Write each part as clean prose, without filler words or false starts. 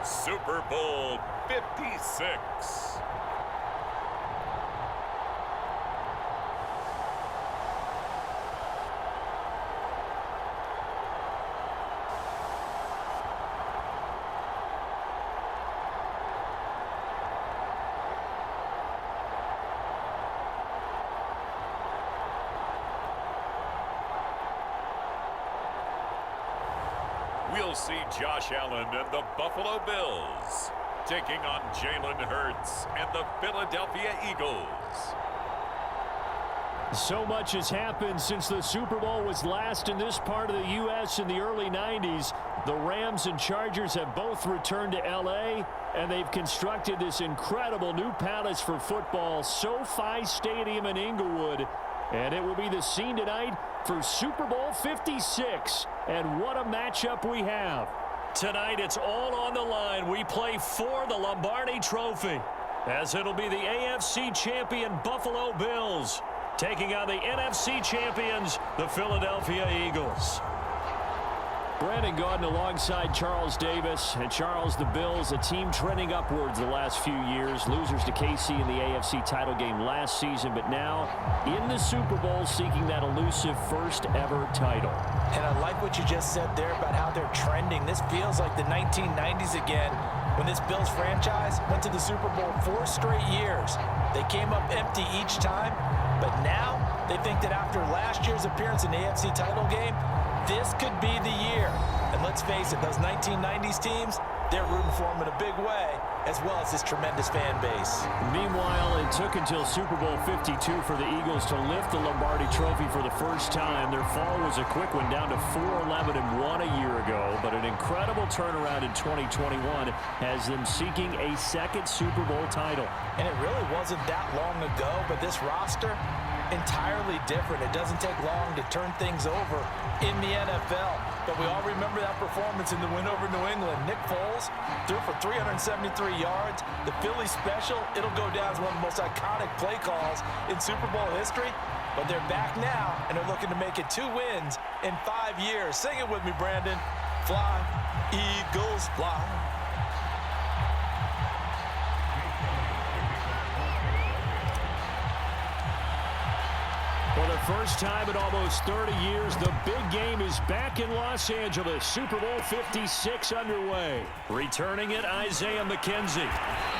Super Bowl 56. We'll see Josh Allen and the Buffalo Bills taking on Jalen Hurts and the Philadelphia Eagles. So much has happened since the Super Bowl was last in this part of the U.S. in the early 90s. The Rams and Chargers have both returned to L.A., and they've constructed this incredible new palace for football, SoFi Stadium in Inglewood. And it will be the scene tonight for Super Bowl 56. And what a matchup we have. Tonight it's all on the line. We play for the Lombardi Trophy, as it'll be the AFC champion Buffalo Bills taking on the NFC champions, the Philadelphia Eagles. Brandon Gaudin alongside Charles Davis. And Charles, the Bills, a team trending upwards the last few years. Losers to KC in the AFC title game last season, but now in the Super Bowl seeking that elusive first ever title. And I like what you just said there about how they're trending. This feels like the 1990s again, when this Bills franchise went to the Super Bowl 4 straight years. They came up empty each time, but now they think that after last year's appearance in the AFC title game, this could be the year. And let's face it, those 1990s teams, they're rooting for them in a big way, as well as this tremendous fan base. Meanwhile, it took until Super Bowl 52 for the Eagles to lift the Lombardi Trophy for the first time. Their fall was a quick one, down to 4-11-1 a year ago. But an incredible turnaround in 2021 has them seeking a second Super Bowl title. And it really wasn't that long ago, but this roster, entirely different. It doesn't take long to turn things over in the NFL. But we all remember that performance in the win over New England. Nick Foles threw for 373 yards. The Philly special, it'll go down as one of the most iconic play calls in Super Bowl history. But they're back now, and they're looking to make it 2 wins in 5 years. Sing it with me, Brandon. Fly, Eagles, fly. For the first time in almost 30 years, the big game is back in Los Angeles. Super Bowl 56 underway. Returning it, Isaiah McKenzie.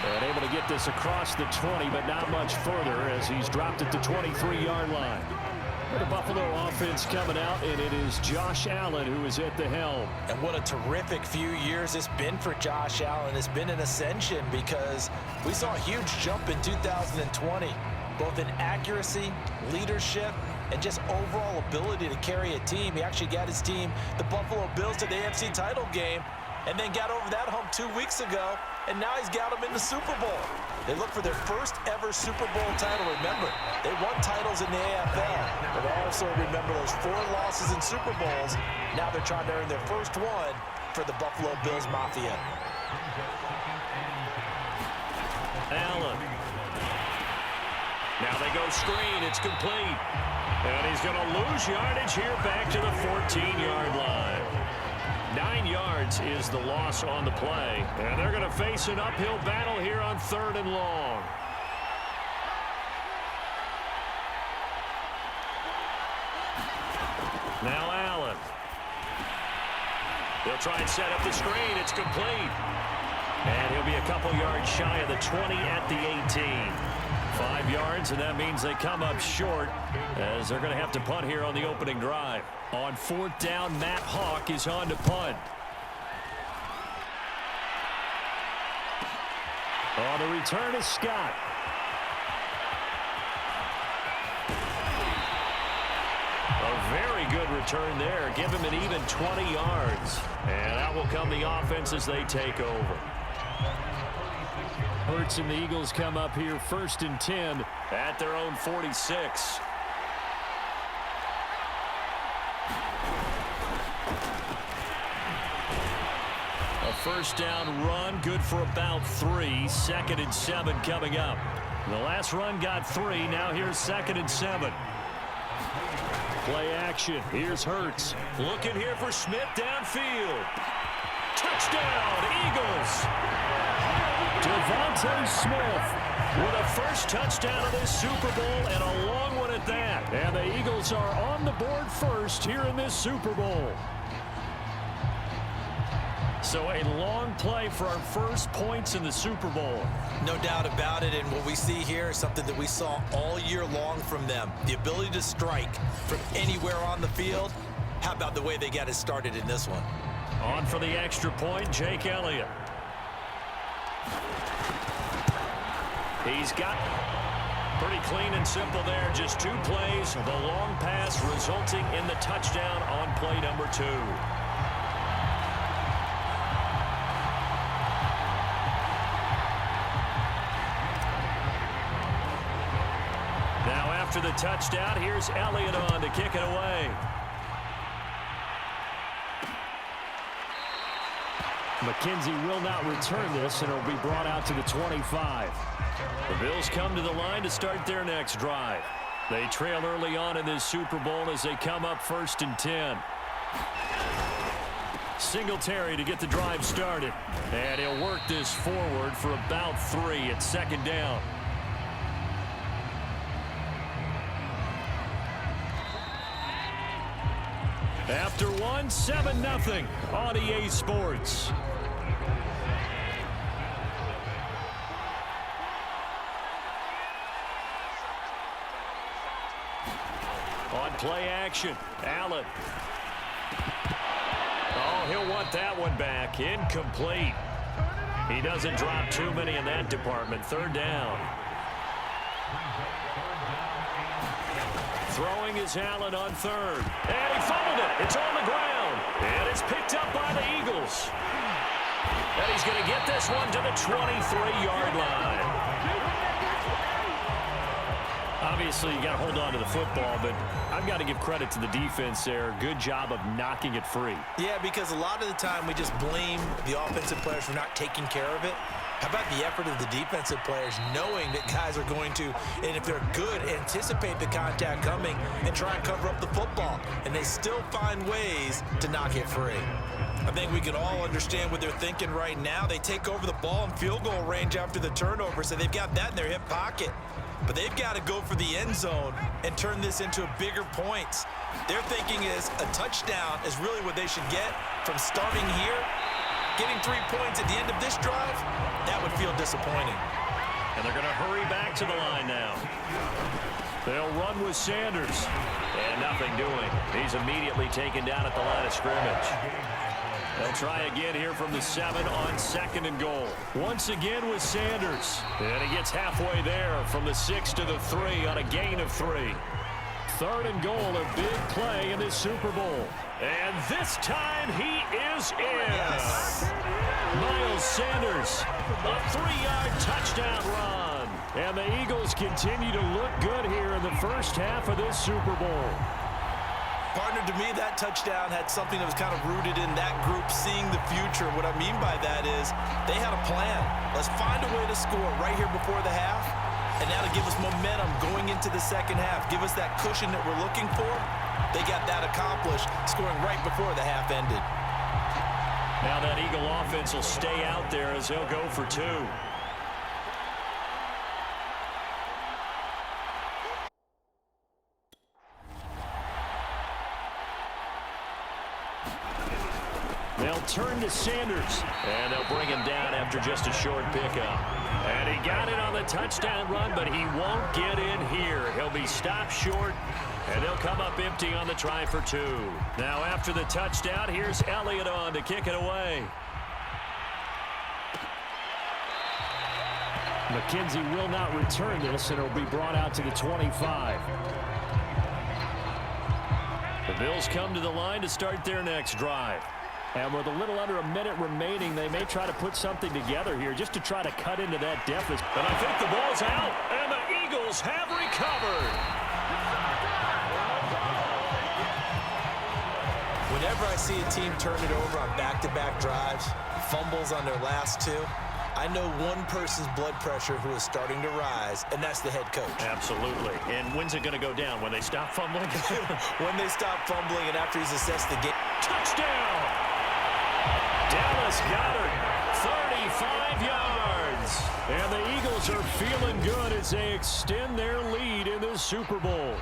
And able to get this across the 20, but not much further as he's dropped at the 23-yard line. The Buffalo offense coming out, and it is Josh Allen who is at the helm. And what a terrific few years it's been for Josh Allen. It's been an ascension because we saw a huge jump in 2020. Both in accuracy, leadership, and just overall ability to carry a team. He actually got his team, the Buffalo Bills, to the AFC title game, and then got over that hump 2 weeks ago, and now he's got them in the Super Bowl. They look for their first ever Super Bowl title. Remember, they won titles in the AFL, but also remember those 4 losses in Super Bowls. Now they're trying to earn their first one for the Buffalo Bills Mafia. Allen. Now they go screen. It's complete. And he's going to lose yardage here back to the 14-yard line. 9 yards is the loss on the play. And they're going to face an uphill battle here on 3rd and long. Now Allen. They'll try and set up the screen. It's complete. And he'll be a couple yards shy of the 20 at the 18. 5 yards, and that means they come up short as they're going to have to punt here on the opening drive. On 4th down, Matt Hawk is on to punt. On the return is Scott. A very good return there. Give him an even 20 yards. And out will come the offense as they take over. Hurts and the Eagles come up here 1st and 10 at their own 46. A 1st down run, good for about 3. 2nd and 7 coming up. The last run got 3. Now here's 2nd and 7. Play action. Here's Hurts. Looking here for Smith downfield. Touchdown, Eagles! Devontae Smith with a first touchdown of this Super Bowl, and a long one at that. And the Eagles are on the board first here in this Super Bowl. So a long play for our first points in the Super Bowl. No doubt about it, and what we see here is something that we saw all year long from them. The ability to strike from anywhere on the field. How about the way they got it started in this one? On for the extra point, Jake Elliott. He's got pretty clean and simple there. Just 2 plays. The long pass resulting in the touchdown on play number 2. Now after the touchdown, here's Elliott on to kick it away. McKenzie will not return this, and it'll be brought out to the 25. The Bills come to the line to start their next drive. They trail early on in this Super Bowl as they come up 1st and 10. Singletary to get the drive started. And he'll work this forward for about 3 at 2nd down. After 1, 7-0 on EA Sports. On play action, Allen. Oh, he'll want that one back. Incomplete. He doesn't drop too many in that department. 3rd down. Throwing is Allen on 3rd. And he fumbled it. It's on the ground. And it's picked up by the Eagles. And he's going to get this one to the 23-yard line. Obviously, you got to hold on to the football, but I've got to give credit to the defense there. Good job of knocking it free. Yeah, because a lot of the time we just blame the offensive players for not taking care of it. How about the effort of the defensive players knowing that guys are going to, and if they're good, anticipate the contact coming and try and cover up the football. And they still find ways to knock it free. I think we can all understand what they're thinking right now. They take over the ball in field goal range after the turnover, so they've got that in their hip pocket. But they've got to go for the end zone and turn this into bigger points. Their thinking is a touchdown is really what they should get from starting here. Getting 3 points at the end of this drive, that would feel disappointing. And they're going to hurry back to the line now. They'll run with Sanders. And nothing doing. He's immediately taken down at the line of scrimmage. They'll try again here from the 7 on 2nd and goal. Once again with Sanders. And he gets halfway there from the 6 to the 3 on a gain of 3. 3rd and goal, a big play in this Super Bowl. And this time he is in. Yes. Miles Sanders, a 3-yard touchdown run. And the Eagles continue to look good here in the first half of this Super Bowl. Partner, to me, that touchdown had something that was kind of rooted in that group seeing the future. What I mean by that is they had a plan. Let's find a way to score right here before the half. And now to give us momentum going into the second half, give us that cushion that we're looking for. They got that accomplished, scoring right before the half ended. Now that Eagle offense will stay out there as they'll go for 2. They'll turn to Sanders, and they'll bring him down after just a short pickup. And he got it on the touchdown run, but he won't get in here. He'll be stopped short, and they'll come up empty on the try for 2. Now after the touchdown, here's Elliott on to kick it away. McKenzie will not return this, and it'll be brought out to the 25. The Bills come to the line to start their next drive. And with a little under a minute remaining, they may try to put something together here just to try to cut into that deficit. But I think the ball's out, and the Eagles have recovered. Whenever I see a team turn it over on back-to-back drives, fumbles on their last 2, I know one person's blood pressure who is starting to rise, and that's the head coach. Absolutely. And when's it going to go down? When they stop fumbling? When they stop fumbling and after he's assessed the game. Touchdown! Dallas just got her. 35 yards. And the Eagles are feeling good as they extend their lead in the Super Bowl.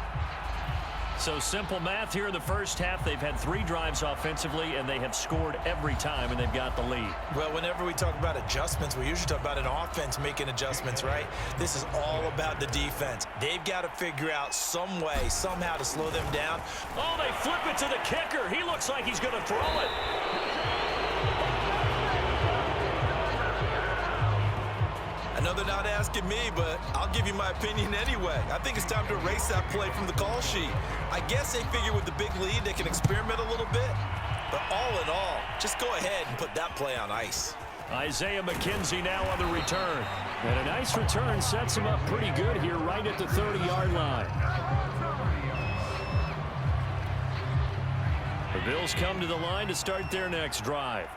So simple math here in the first half. They've had 3 drives offensively, and they have scored every time, and they've got the lead. Well, whenever we talk about adjustments, we usually talk about an offense making adjustments, right? This is all about the defense. They've got to figure out some way, somehow to slow them down. Oh, they flip it to the kicker. He looks like he's going to throw it. I know they're not asking me, but I'll give you my opinion anyway. I think it's time to erase that play from the call sheet. I guess they figure with the big lead they can experiment a little bit. But all in all, just go ahead and put that play on ice. Isaiah McKenzie now on the return. And a nice return sets him up pretty good here right at the 30-yard line. The Bills come to the line to start their next drive.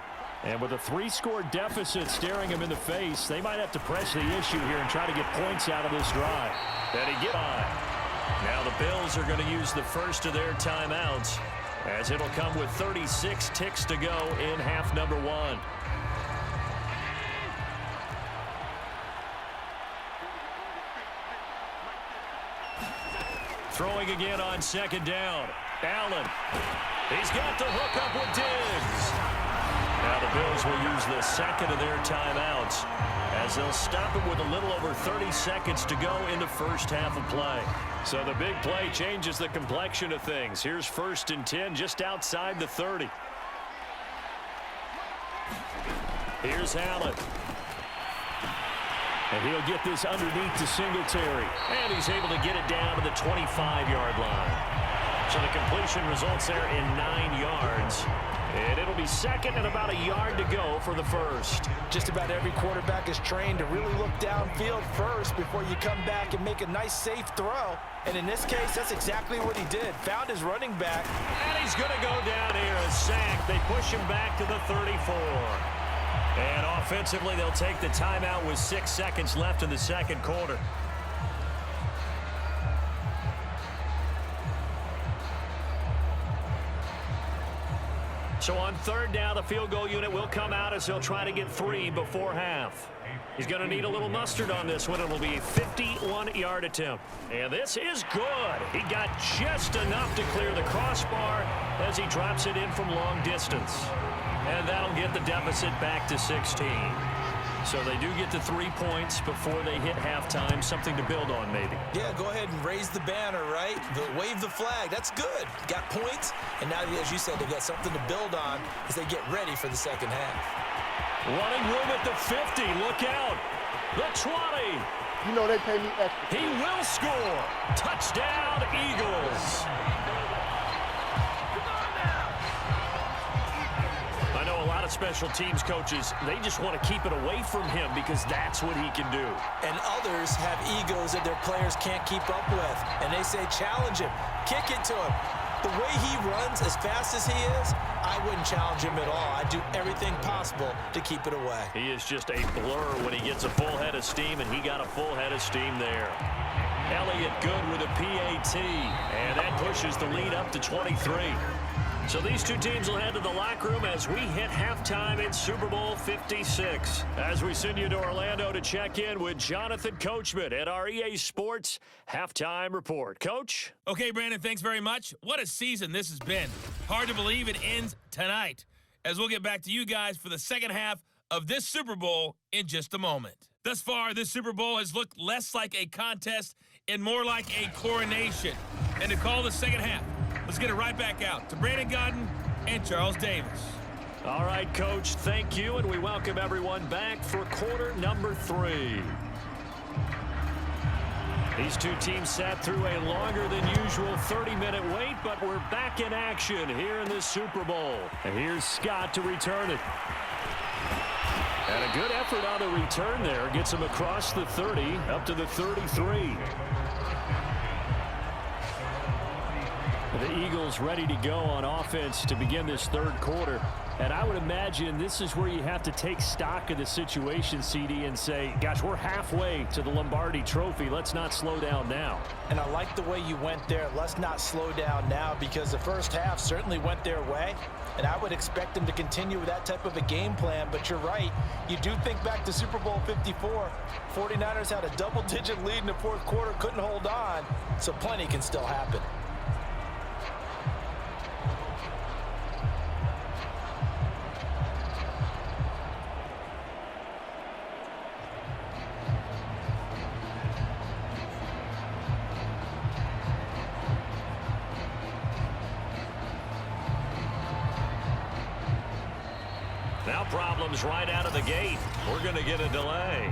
And with a 3-score deficit staring him in the face, they might have to press the issue here and try to get points out of this drive. And he get by. Now the Bills are going to use the first of their timeouts, as it'll come with 36 ticks to go in half number 1. Throwing again on second down. Allen. He's got the hook up with Diggs. Now the Bills will use the second of their timeouts, as they'll stop it with a little over 30 seconds to go in the first half of play. So the big play changes the complexion of things. Here's 1st and 10 just outside the 30. Here's Allen. And he'll get this underneath to Singletary. And he's able to get it down to the 25-yard line. So the completion results there in 9 yards. And it'll be second and about a yard to go for the first. Just about every quarterback is trained to really look downfield first before you come back and make a nice, safe throw. And in this case, that's exactly what he did. Found his running back. And he's going to go down here, a sack. They push him back to the 34. And offensively, they'll take the timeout with 6 seconds left in the second quarter. So on third down, the field goal unit will come out as he'll try to get 3 before half. He's going to need a little mustard on this one. It'll be a 51-yard attempt. And this is good. He got just enough to clear the crossbar as he drops it in from long distance. And that'll get the deficit back to 16. So they do get the 3 points before they hit halftime. Something to build on, maybe. Yeah, go ahead and raise the banner, right? Wave the flag. That's good. Got points. And now, as you said, they've got something to build on as they get ready for the second half. Running room at the 50. Look out. The 20. You know they pay me extra. He will score. Touchdown, Eagles. I know a lot of special teams coaches, they just want to keep it away from him because that's what he can do. And others have egos that their players can't keep up with. And they say, challenge him. Kick it to him. The way he runs, as fast as he is, I wouldn't challenge him at all. I'd do everything possible to keep it away. He is just a blur when he gets a full head of steam, and he got a full head of steam there. Elliott good with a PAT, and that pushes the lead up to 23. So these two teams will head to the locker room as we hit halftime in Super Bowl 56. As we send you to Orlando to check in with Jonathan Coachman at our EA Sports Halftime Report. Coach? Okay, Brandon, thanks very much. What a season this has been. Hard to believe it ends tonight, as we'll get back to you guys for the second half of this Super Bowl in just a moment. Thus far, this Super Bowl has looked less like a contest and more like a coronation. And to call the second half, let's get it right back out to Brandon Godden and Charles Davis. All right, Coach, thank you, and we welcome everyone back for quarter number 3. These two teams sat through a longer than usual 30-minute wait, but we're back in action here in this Super Bowl. And here's Scott to return it. And a good effort on the return there. Gets him across the 30, up to the 33. The Eagles ready to go on offense to begin this third quarter. And I would imagine this is where you have to take stock of the situation, CD, and say, gosh, we're halfway to the Lombardi Trophy. Let's not slow down now. And I like the way you went there. Let's not slow down now, because the first half certainly went their way. And I would expect them to continue with that type of a game plan. But you're right. You do think back to Super Bowl 54. 49ers had a double-digit lead in the fourth quarter, couldn't hold on. So plenty can still happen. Now problems right out of the gate. We're going to get a delay.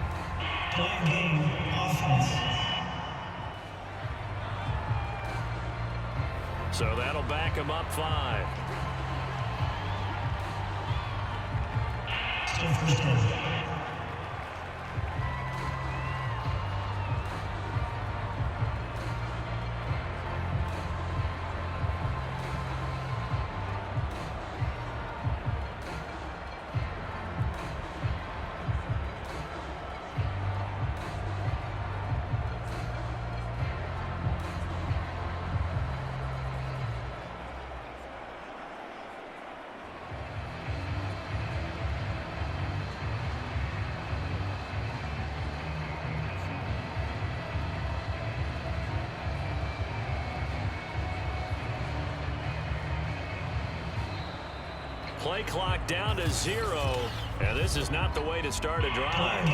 So that'll back him up 5. Play clock down to 0, and this is not the way to start a drive.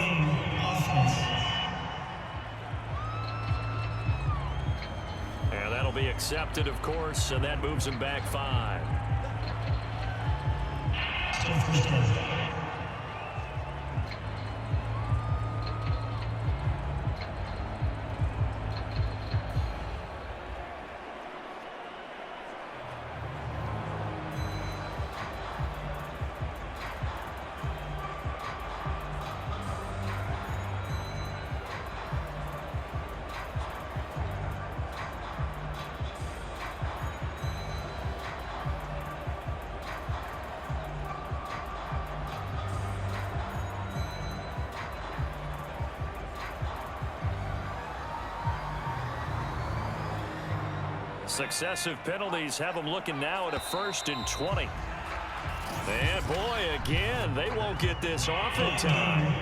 And that'll be accepted, of course, and that moves him back 5. Successive penalties have them looking now at a 1st and 20. And boy, again, they won't get this off in time.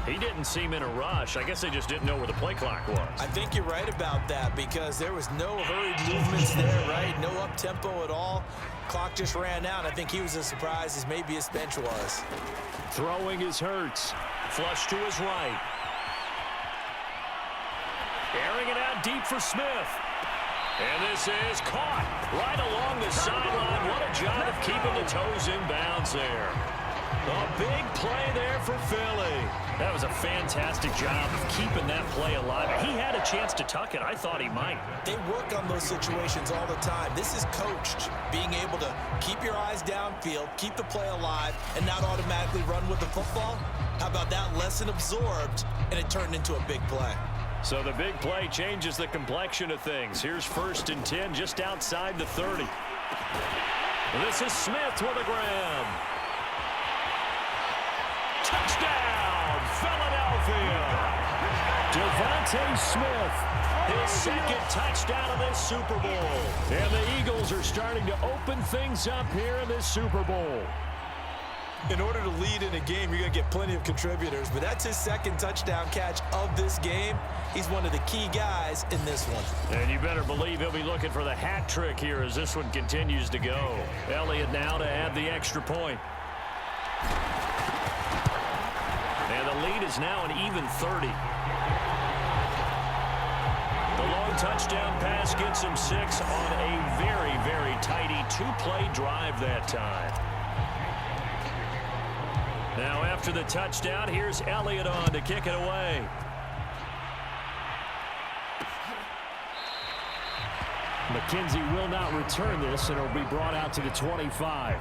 He didn't seem in a rush. I guess they just didn't know where the play clock was. I think you're right about that, because there was no hurried movements there, right? No up-tempo at all. Clock just ran out. I think he was as surprised as maybe his bench was. Throwing is Hurts. Flush to his right. Airing it out deep for Smith. And this is caught right along the sideline. What a job of keeping the toes in bounds there. A big play there for Philly. That was a fantastic job of keeping that play alive. He had a chance to tuck it. I thought he might. They work on those situations all the time. This is coached, being able to keep your eyes downfield, keep the play alive, and not automatically run with the football. How about that lesson absorbed, and it turned into a big play? So the big play changes the complexion of things. Here's 1st and 10 just outside the 30. This is Smith with a grab. Touchdown, Philadelphia. Devontae Smith, his 2nd touchdown of this Super Bowl. And the Eagles are starting to open things up here in this Super Bowl. In order to lead in a game, you're going to get plenty of contributors, but that's his 2nd touchdown catch of this game. He's one of the key guys in this one. And you better believe he'll be looking for the hat trick here as this one continues to go. Elliott now to add the extra point. And the lead is now an even 30. The long touchdown pass gets him 6 on a very, very tidy 2-play drive that time. Now after the touchdown, here's Elliott on to kick it away. McKenzie will not return this, and it'll be brought out to the 25.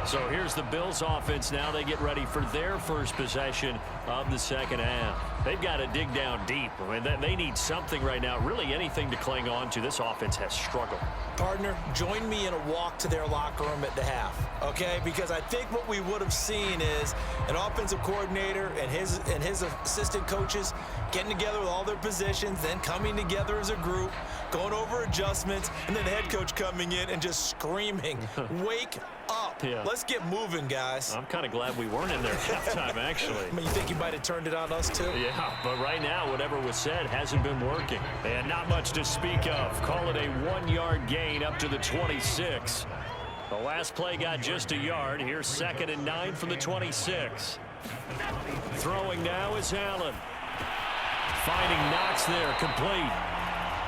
So here's the Bills offense now. They get ready for their first possession of the second half. They've got to dig down deep. I mean, they need something right now, really anything to cling on to. This offense has struggled. Partner, join me in a walk to their locker room at the half, okay? Because I think what we would have seen is an offensive coordinator and his assistant coaches getting together with all their positions, then coming together as a group, going over adjustments, and then the head coach coming in and just screaming, wake up. Yeah. Let's get moving, guys. I'm kind of glad we weren't in there at halftime, actually. I mean, you think you might have turned it on us, too? Yeah, but right now, whatever was said hasn't been working. And not much to speak of. Call it a 1-yard gain up to the 26. The last play got just a yard. Here's 2nd and 9 from the 26. Throwing now is Allen. Finding Knox there, complete.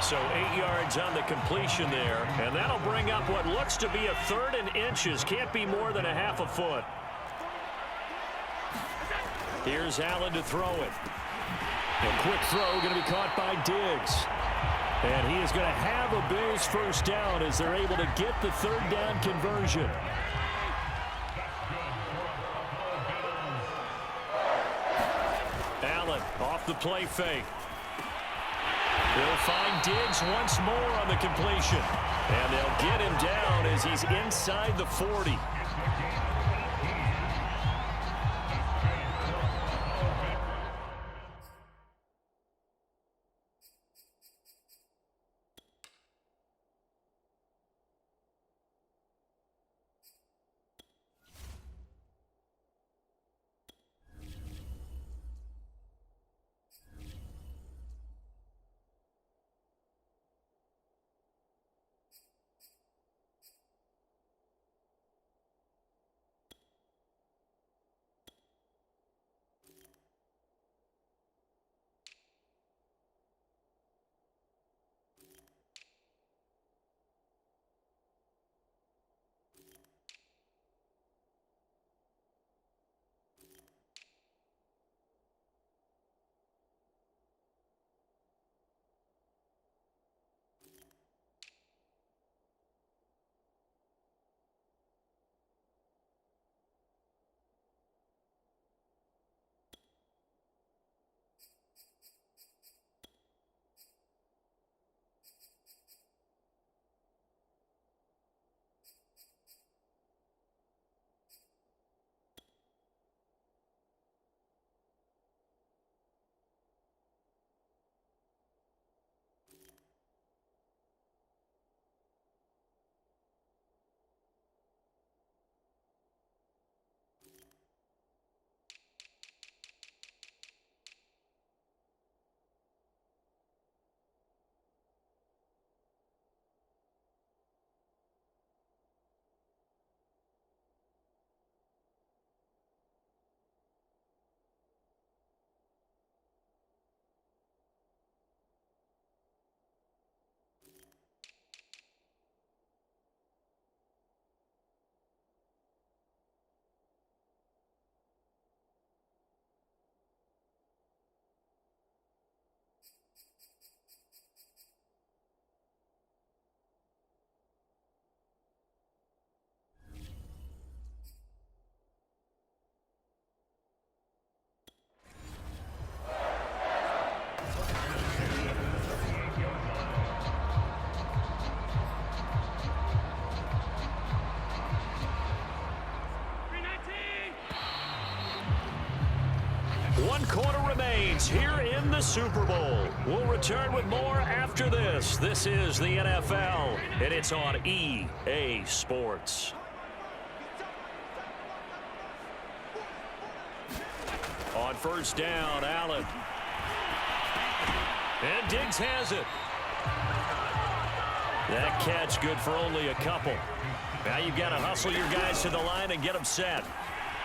So 8 yards on the completion there. And that'll bring up what looks to be a 3rd and inches. Can't be more than a half a foot. Here's Allen to throw it. A quick throw going to be caught by Diggs. And he is going to have a Bills first down as they're able to get the 3rd down conversion. Allen off the play fake. They'll find Diggs once more on the completion. And they'll get him down as he's inside the 40. One quarter remains here in the Super Bowl. We'll return with more after this. This is the NFL, and it's on EA Sports. On first down, Allen. And Diggs has it. That catch good for only a couple. Now you've got to hustle your guys to the line and get them set.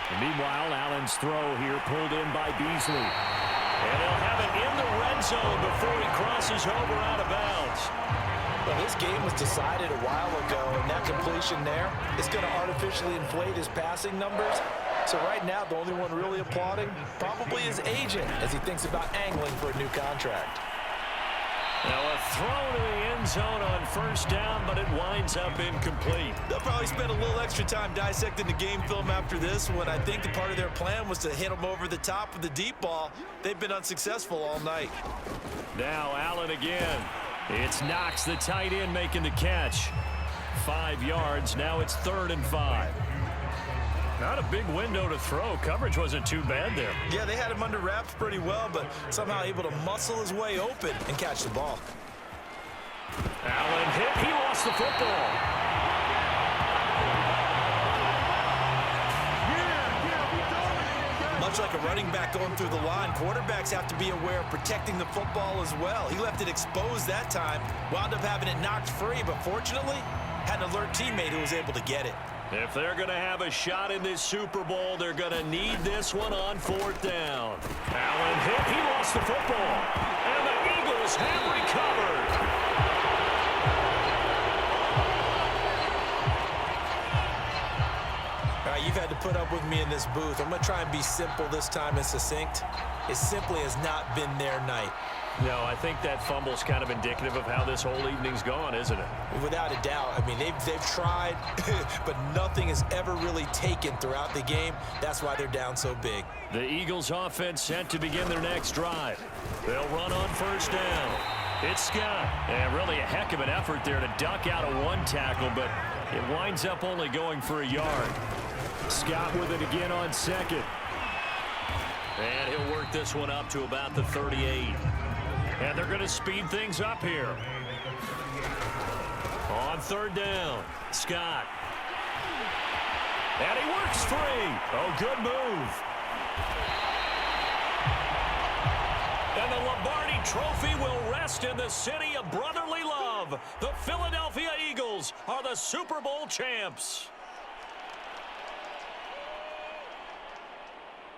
And meanwhile, Allen's throw here pulled in by Beasley. And they'll have it in the red zone before he crosses over out of bounds. Well, this game was decided a while ago, and that completion there is going to artificially inflate his passing numbers. So right now, the only one really applauding probably his agent as he thinks about angling for a new contract. Now a throw to the end zone on first down, but it winds up incomplete. They'll probably spend a little extra time dissecting the game film after this one. I think the part of their plan was to hit them over the top with the deep ball. They've been unsuccessful all night. Now Allen again. It's Knox, the tight end, making the catch. 5 yards. Now it's 3rd and 5. Not a big window to throw. Coverage wasn't too bad there. Yeah, they had him under wraps pretty well, but somehow able to muscle his way open and catch the ball. Allen hit. He lost the football. Much like a running back going through the line, quarterbacks have to be aware of protecting the football as well. He left it exposed that time, wound up having it knocked free, but fortunately, had an alert teammate who was able to get it. If they're going to have a shot in this Super Bowl, they're going to need this one on 4th down. Allen hit. He lost the football. And the Eagles have recovered. All right, you've had to put up with me in this booth. I'm going to try and be simple this time and succinct. It simply has not been their night. No, I think that fumble's kind of indicative of how this whole evening's gone, isn't it? Without a doubt. I mean, they've tried, but nothing is ever really taken throughout the game. That's why they're down so big. The Eagles offense set to begin their next drive. They'll run on first down. It's Scott. And really a heck of an effort there to duck out of one tackle, but it winds up only going for a yard. Scott with it again on second. And he'll work this one up to about the 38. And they're going to speed things up here. On 3rd down, Scott. And he works free. Oh, good move. And the Lombardi Trophy will rest in the city of brotherly love. The Philadelphia Eagles are the Super Bowl champs.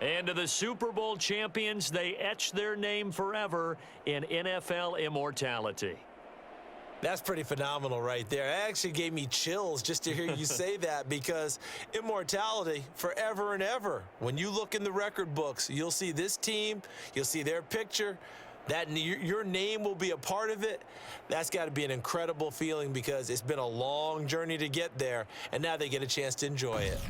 And to the Super Bowl champions, they etch their name forever in NFL immortality. That's pretty phenomenal right there. It actually gave me chills just to hear you say that, because immortality forever and ever. When you look in the record books, you'll see this team, you'll see their picture, that your name will be a part of it. That's got to be an incredible feeling, because it's been a long journey to get there, and now they get a chance to enjoy it.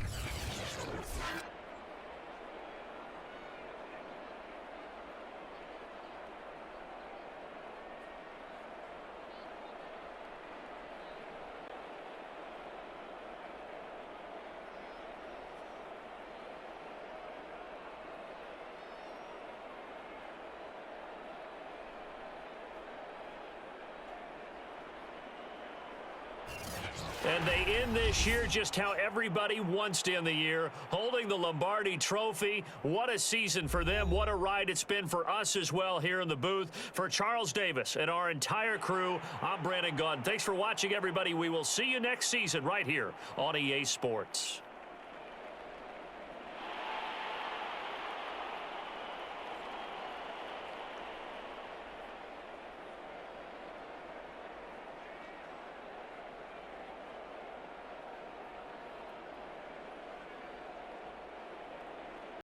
And they end this year just how everybody wants to end the year, holding the Lombardi Trophy. What a season for them. What a ride it's been for us as well here in the booth. For Charles Davis and our entire crew, I'm Brandon Gunn. Thanks for watching, everybody. We will see you next season right here on EA Sports.